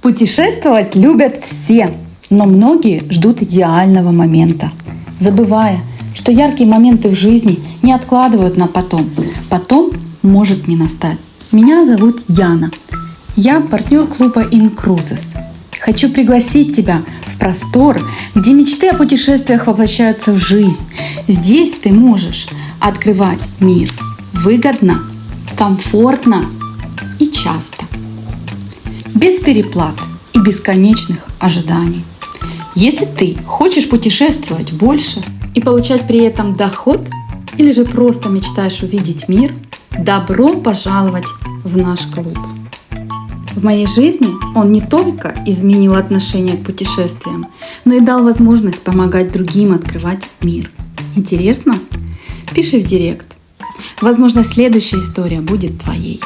Путешествовать любят все, но многие ждут идеального момента, забывая, что яркие моменты в жизни не откладывают на потом. Потом может не настать. Меня зовут Яна. Я партнер клуба Incruises. Хочу пригласить тебя в простор, где мечты о путешествиях воплощаются в жизнь. Здесь ты можешь открывать мир выгодно, комфортно и часто. Без переплат и бесконечных ожиданий. Если ты хочешь путешествовать больше и получать при этом доход, или же просто мечтаешь увидеть мир, добро пожаловать в наш клуб. В моей жизни он не только изменил отношение к путешествиям, но и дал возможность помогать другим открывать мир. Интересно? Пиши в директ. Возможно, следующая история будет твоей.